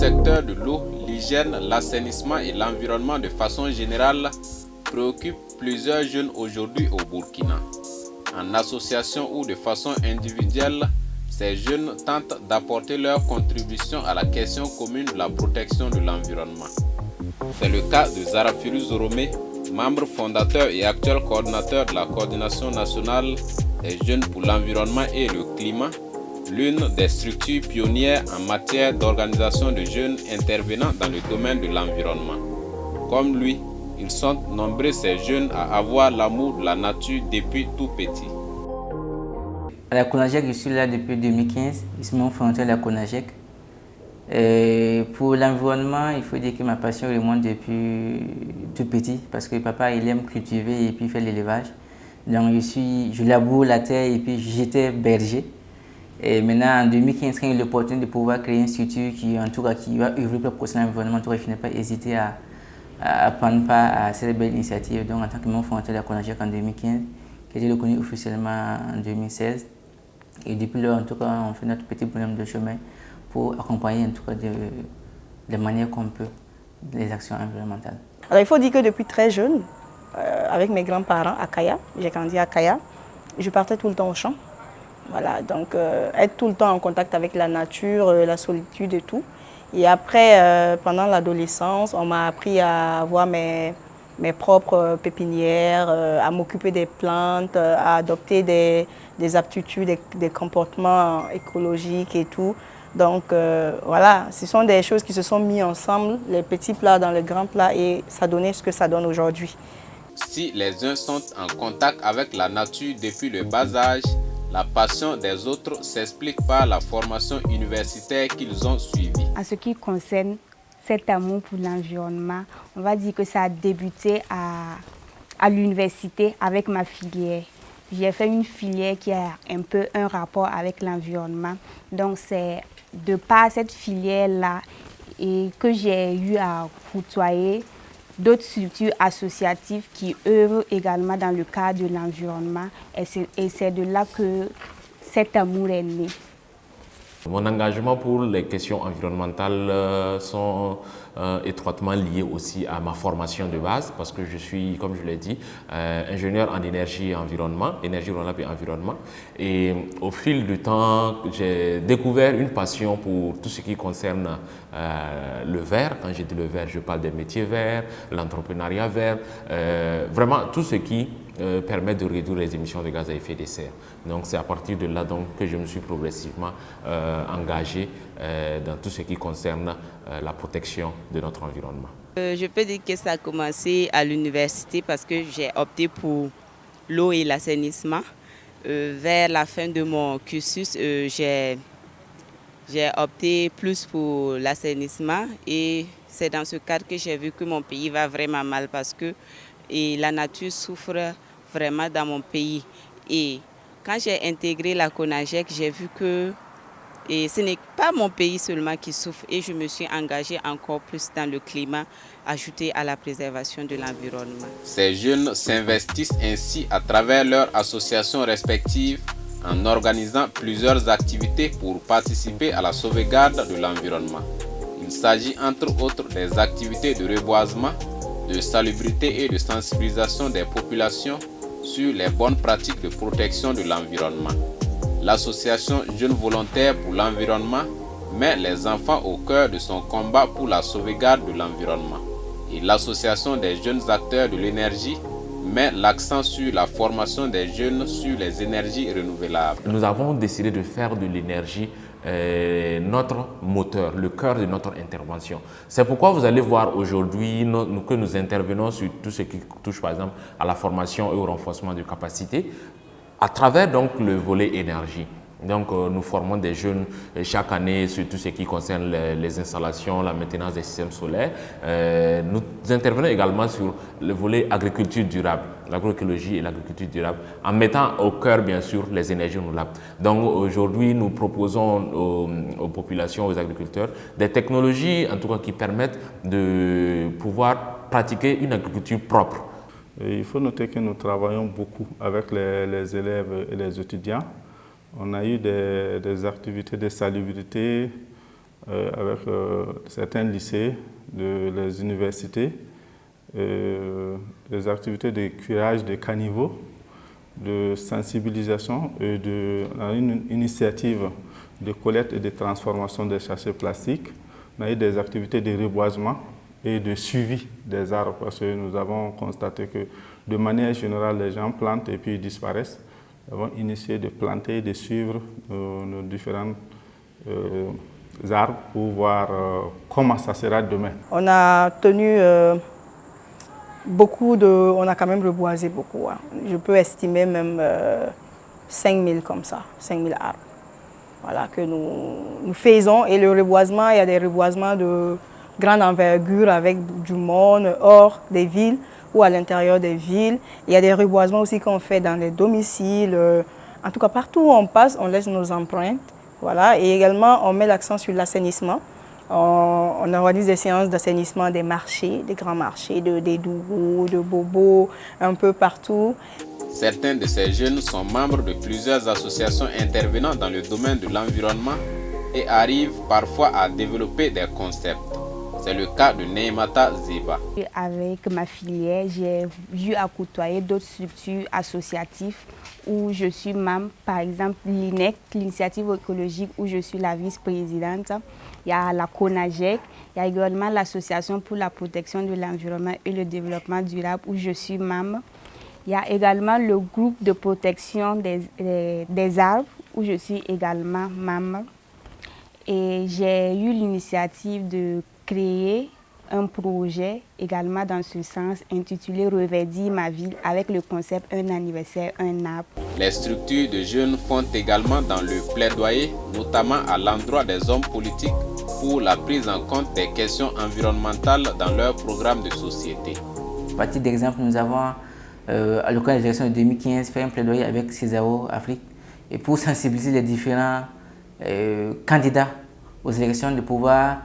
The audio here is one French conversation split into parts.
secteur de l'eau, l'hygiène, l'assainissement et l'environnement de façon générale préoccupe plusieurs jeunes aujourd'hui au Burkina. En association ou de façon individuelle, ces jeunes tentent d'apporter leur contribution à la question commune de la protection de l'environnement. C'est le cas de Zarafiru Zoromé, membre fondateur et actuel coordinateur de la Coordination nationale des jeunes pour l'environnement et le climat, l'une des structures pionnières en matière d'organisation de jeunes intervenant dans le domaine de l'environnement. Comme lui, ils sont nombreux ces jeunes à avoir l'amour de la nature depuis tout petit. À la CONAGEC, je suis là depuis 2015, ils m'ont fondé à la CONAGEC. Et pour l'environnement, il faut dire que ma passion remonte depuis tout petit parce que papa il aime cultiver et puis faire l'élevage. Donc je laboure la terre et puis j'étais berger. Et maintenant en 2015, quand j'ai eu l'opportunité de pouvoir créer une structure qui va œuvrer pour protéger l'environnement, je n'ai pas hésité à prendre part à cette belle initiative. Donc en tant que membre fondateur de la CONAGEC en 2015, que j'ai reconnu officiellement en 2016. Et depuis lors, en tout cas, on fait notre petit bonhomme de chemin pour accompagner en tout cas de manière qu'on peut les actions environnementales. Alors il faut dire que depuis très jeune, avec mes grands-parents à Kaya, j'ai grandi à Kaya, je partais tout le temps au champ. Voilà, donc être tout le temps en contact avec la nature, la solitude et tout. Et après, pendant l'adolescence, on m'a appris à avoir mes propres pépinières, à m'occuper des plantes, à adopter des aptitudes, des comportements écologiques et tout. Donc voilà, ce sont des choses qui se sont mises ensemble, les petits plats dans le grand plat, et ça donnait ce que ça donne aujourd'hui. Si les uns sont en contact avec la nature depuis le bas âge, la passion des autres s'explique par la formation universitaire qu'ils ont suivie. En ce qui concerne cet amour pour l'environnement, on va dire que ça a débuté à l'université avec ma filière. J'ai fait une filière qui a un peu un rapport avec l'environnement. Donc c'est de par cette filière-là et que j'ai eu à côtoyer d'autres structures associatives qui œuvrent également dans le cadre de l'environnement. Et c'est de là que cet amour est né. Mon engagement pour les questions environnementales sont étroitement liés aussi à ma formation de base parce que je suis, comme je l'ai dit, ingénieur en énergie et environnement, énergie renouvelable et environnement. Et au fil du temps, j'ai découvert une passion pour tout ce qui concerne le vert. Quand je dis le vert, je parle des métiers verts, l'entrepreneuriat vert, vraiment tout ce qui permet de réduire les émissions de gaz à effet de serre. Donc c'est à partir de là donc, que je me suis progressivement engagé dans tout ce qui concerne la protection de notre environnement. Je peux dire que ça a commencé à l'université parce que j'ai opté pour l'eau et l'assainissement. Vers la fin de mon cursus, j'ai opté plus pour l'assainissement et c'est dans ce cadre que j'ai vu que mon pays va vraiment mal parce que la nature souffre vraiment dans mon pays. Et quand j'ai intégré la CONAGEC, j'ai vu que ce n'est pas mon pays seulement qui souffre et je me suis engagée encore plus dans le climat, ajouté à la préservation de l'environnement. Ces jeunes s'investissent ainsi à travers leurs associations respectives en organisant plusieurs activités pour participer à la sauvegarde de l'environnement. Il s'agit entre autres des activités de reboisement, de salubrité et de sensibilisation des populations sur les bonnes pratiques de protection de l'environnement. L'association Jeunes Volontaires pour l'Environnement met les enfants au cœur de son combat pour la sauvegarde de l'environnement. Et l'association des jeunes acteurs de l'énergie met l'accent sur la formation des jeunes sur les énergies renouvelables. Nous avons décidé de faire de l'énergie notre moteur, le cœur de notre intervention. C'est pourquoi vous allez voir aujourd'hui que nous intervenons sur tout ce qui touche par exemple à la formation et au renforcement de capacités à travers donc le volet énergie. Donc nous formons des jeunes chaque année sur tout ce qui concerne les installations, la maintenance des systèmes solaires. Nous intervenons également sur le volet agriculture durable, l'agroécologie et l'agriculture durable, en mettant au cœur bien sûr les énergies renouvelables. Donc aujourd'hui nous proposons aux populations, aux agriculteurs, des technologies en tout cas qui permettent de pouvoir pratiquer une agriculture propre. Et il faut noter que nous travaillons beaucoup avec les élèves et les étudiants. On a eu des activités de salubrité avec certains lycées, les universités, des activités de curage de caniveaux, de sensibilisation et une initiative de collecte et de transformation des sachets plastiques. On a eu des activités de reboisement et de suivi des arbres parce que nous avons constaté que de manière générale, les gens plantent et puis ils disparaissent. Nous avons initié de planter et de suivre nos différents arbres pour voir comment ça sera demain. On a tenu on a quand même reboisé beaucoup. Hein. Je peux estimer même 5000 comme ça, 5000 arbres. Voilà, que nous faisons. Et le reboisement, il y a des reboisements de grande envergure avec du monde hors des villes ou à l'intérieur des villes. Il y a des reboisements aussi qu'on fait dans les domiciles. En tout cas, partout où on passe, on laisse nos empreintes. Voilà. Et également, on met l'accent sur l'assainissement. On organise des séances d'assainissement des marchés, des grands marchés, des Dougou, de Bobo, un peu partout. Certains de ces jeunes sont membres de plusieurs associations intervenant dans le domaine de l'environnement et arrivent parfois à développer des concepts. C'est le cas de Neymata Zeba. Avec ma filière, j'ai eu à côtoyer d'autres structures associatives où je suis membre, par exemple l'INEC, l'initiative écologique où je suis la vice-présidente. Il y a la CONAGEC, il y a également l'association pour la protection de l'environnement et le développement durable où je suis membre. Il y a également le groupe de protection des arbres où je suis également membre. Et j'ai eu l'initiative de créer un projet également dans ce sens intitulé Reverdir ma ville avec le concept Un anniversaire, un arbre. Les structures de jeunes font également dans le plaidoyer, notamment à l'endroit des hommes politiques, pour la prise en compte des questions environnementales dans leurs programmes de société. À titre d'exemple, nous avons, à l'occasion des élections de 2015, fait un plaidoyer avec Césaro Afrique et pour sensibiliser les différents candidats aux élections de pouvoir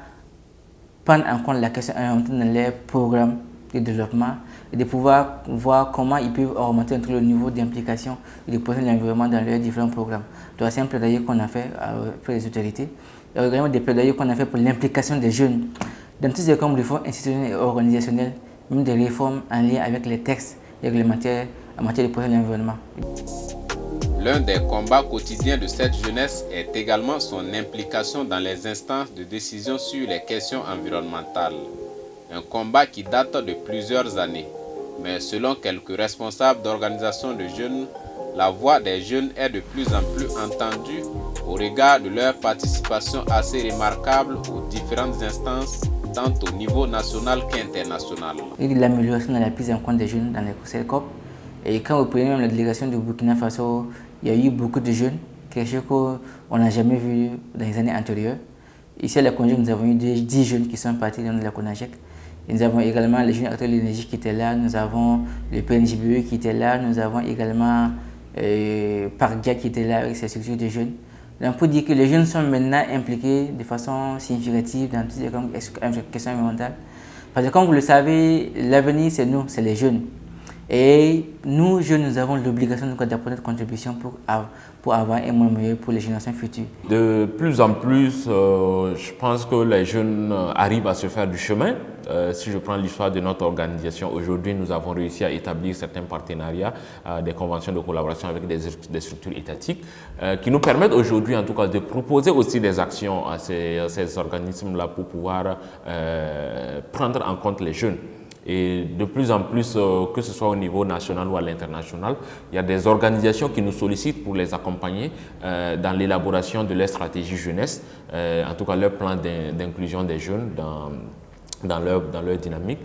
prendre en compte la question environnementale dans les programmes de développement et de pouvoir voir comment ils peuvent augmenter le niveau d'implication et de protection de l'environnement dans leurs différents programmes. Donc c'est un plaidoyer qu'on a fait pour les autorités. Il y a également des plaidoyers qu'on a fait pour l'implication des jeunes dans toutes les réformes institutionnelles et organisationnelles, même des réformes en lien avec les textes réglementaires en matière de protection de l'environnement. L'un des combats quotidiens de cette jeunesse est également son implication dans les instances de décision sur les questions environnementales. Un combat qui date de plusieurs années. Mais selon quelques responsables d'organisations de jeunes, la voix des jeunes est de plus en plus entendue au regard de leur participation assez remarquable aux différentes instances, tant au niveau national qu'international. Il y a de l'amélioration dans la prise en compte des jeunes dans les conseils COP. Et quand vous prenez même la délégation du Burkina Faso, il y a eu beaucoup de jeunes, quelque chose qu'on n'a jamais vu dans les années antérieures. Ici à la CONAGEC, nous avons eu 10 jeunes qui sont partis dans la CONAGEC. Et nous avons également les jeunes acteurs de l'énergie qui étaient là, nous avons le PNJBE qui était là, nous avons également Pardia qui était là avec ses structures de jeunes. Donc pour dire que les jeunes sont maintenant impliqués de façon significative dans toutes les questions environnementales. Parce que comme vous le savez, l'avenir c'est nous, c'est les jeunes. Et nous, jeunes, nous avons l'obligation d'apporter notre contribution pour avoir un monde meilleur pour les générations futures. De plus en plus, je pense que les jeunes arrivent à se faire du chemin. Si je prends l'histoire de notre organisation, aujourd'hui, nous avons réussi à établir certains partenariats, des conventions de collaboration avec des structures étatiques qui nous permettent aujourd'hui, en tout cas, de proposer aussi des actions à ces organismes-là pour pouvoir prendre en compte les jeunes. Et de plus en plus, que ce soit au niveau national ou à l'international, il y a des organisations qui nous sollicitent pour les accompagner dans l'élaboration de leur stratégie jeunesse, en tout cas leur plan d'inclusion des jeunes dans leur dynamique.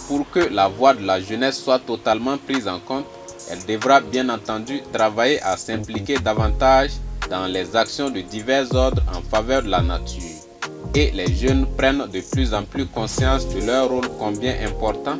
Pour que la voix de la jeunesse soit totalement prise en compte, elle devra bien entendu travailler à s'impliquer davantage dans les actions de divers ordres en faveur de la nature. Et les jeunes prennent de plus en plus conscience de leur rôle combien important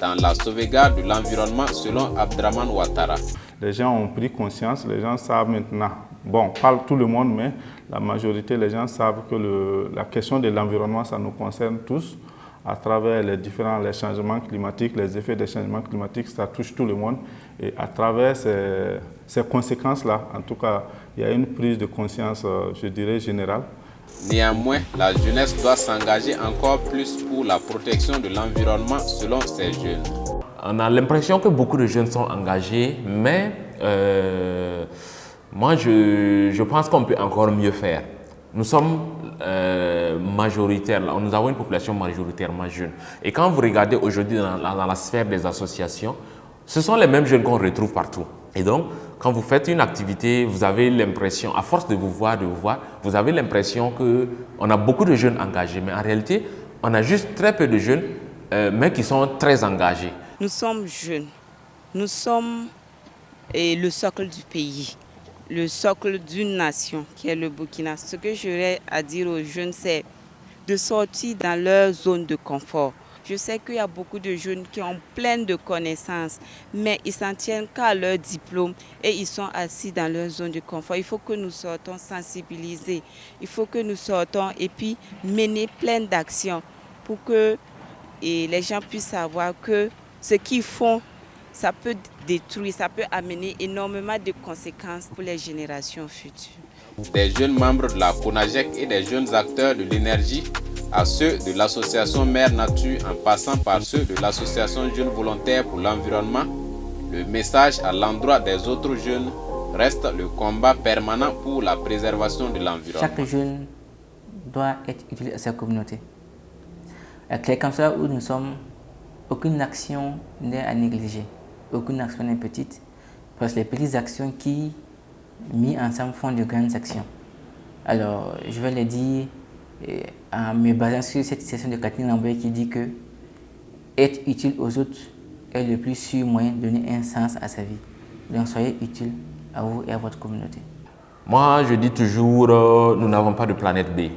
dans la sauvegarde de l'environnement selon Abdraman Ouattara. Les gens ont pris conscience, les gens savent maintenant, bon, pas tout le monde, mais la majorité, les gens savent que la question de l'environnement, ça nous concerne tous. À travers les changements climatiques, les effets des changements climatiques, ça touche tout le monde. Et à travers ces conséquences-là, en tout cas, il y a une prise de conscience, je dirais, générale. Néanmoins, la jeunesse doit s'engager encore plus pour la protection de l'environnement selon ces jeunes. On a l'impression que beaucoup de jeunes sont engagés, mais moi je pense qu'on peut encore mieux faire. Nous sommes majoritaires, nous avons une population majoritairement jeune. Et quand vous regardez aujourd'hui dans la sphère des associations, ce sont les mêmes jeunes qu'on retrouve partout. Et donc, quand vous faites une activité, vous avez l'impression, à force de vous voir, vous avez l'impression qu'on a beaucoup de jeunes engagés. Mais en réalité, on a juste très peu de jeunes, mais qui sont très engagés. Nous sommes jeunes. Nous sommes le socle du pays, le socle d'une nation qui est le Burkina. Ce que j'aurais à dire aux jeunes, c'est de sortir dans leur zone de confort. Je sais qu'il y a beaucoup de jeunes qui ont plein de connaissances, mais ils s'en tiennent qu'à leur diplôme et ils sont assis dans leur zone de confort. Il faut que nous sortons sensibiliser, il faut que nous sortons et puis mener plein d'actions pour que les gens puissent savoir que ce qu'ils font, ça peut détruire, ça peut amener énormément de conséquences pour les générations futures. Des jeunes membres de la CONAGEC et des jeunes acteurs de l'énergie à ceux de l'association Mère Nature en passant par ceux de l'association Jeunes Volontaires pour l'Environnement, le message à l'endroit des autres jeunes reste le combat permanent pour la préservation de l'environnement. Chaque jeune doit être utile à sa communauté. C'est comme ça où nous sommes, aucune action n'est à négliger, aucune action n'est petite, parce que les petites actions qui, mis ensemble, font de grandes actions. Alors, je vais le dire en me basant sur cette citation de Catherine Lambert qui dit que être utile aux autres est le plus sûr moyen de donner un sens à sa vie. Donc, soyez utile à vous et à votre communauté. Moi, je dis toujours, nous n'avons pas de planète B.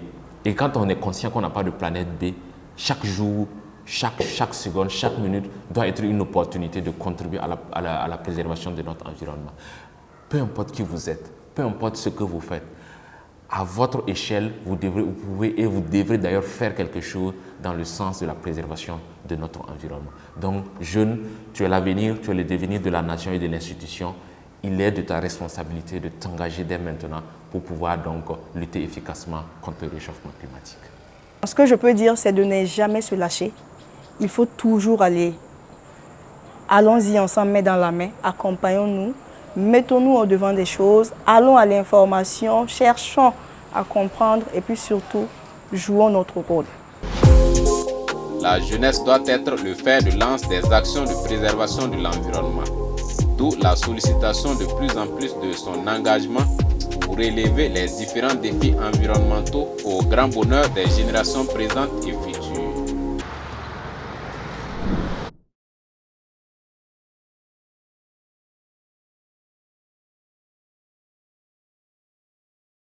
Et quand on est conscient qu'on n'a pas de planète B, chaque jour, chaque seconde, chaque minute doit être une opportunité de contribuer à la préservation de notre environnement. Peu importe qui vous êtes, peu importe ce que vous faites, à votre échelle, vous devrez d'ailleurs faire quelque chose dans le sens de la préservation de notre environnement. Donc, jeune, tu es l'avenir, tu es le devenir de la nation et de l'institution. Il est de ta responsabilité de t'engager dès maintenant pour pouvoir donc lutter efficacement contre le réchauffement climatique. Ce que je peux dire, c'est de ne jamais se lâcher. Il faut toujours aller. Allons-y ensemble, main dans la main, accompagnons-nous, mettons-nous au devant des choses, allons à l'information, cherchons à comprendre et puis surtout, jouons notre rôle. La jeunesse doit être le fer de lance des actions de préservation de l'environnement. D'où la sollicitation de plus en plus de son engagement pour relever les différents défis environnementaux au grand bonheur des générations présentes et futures.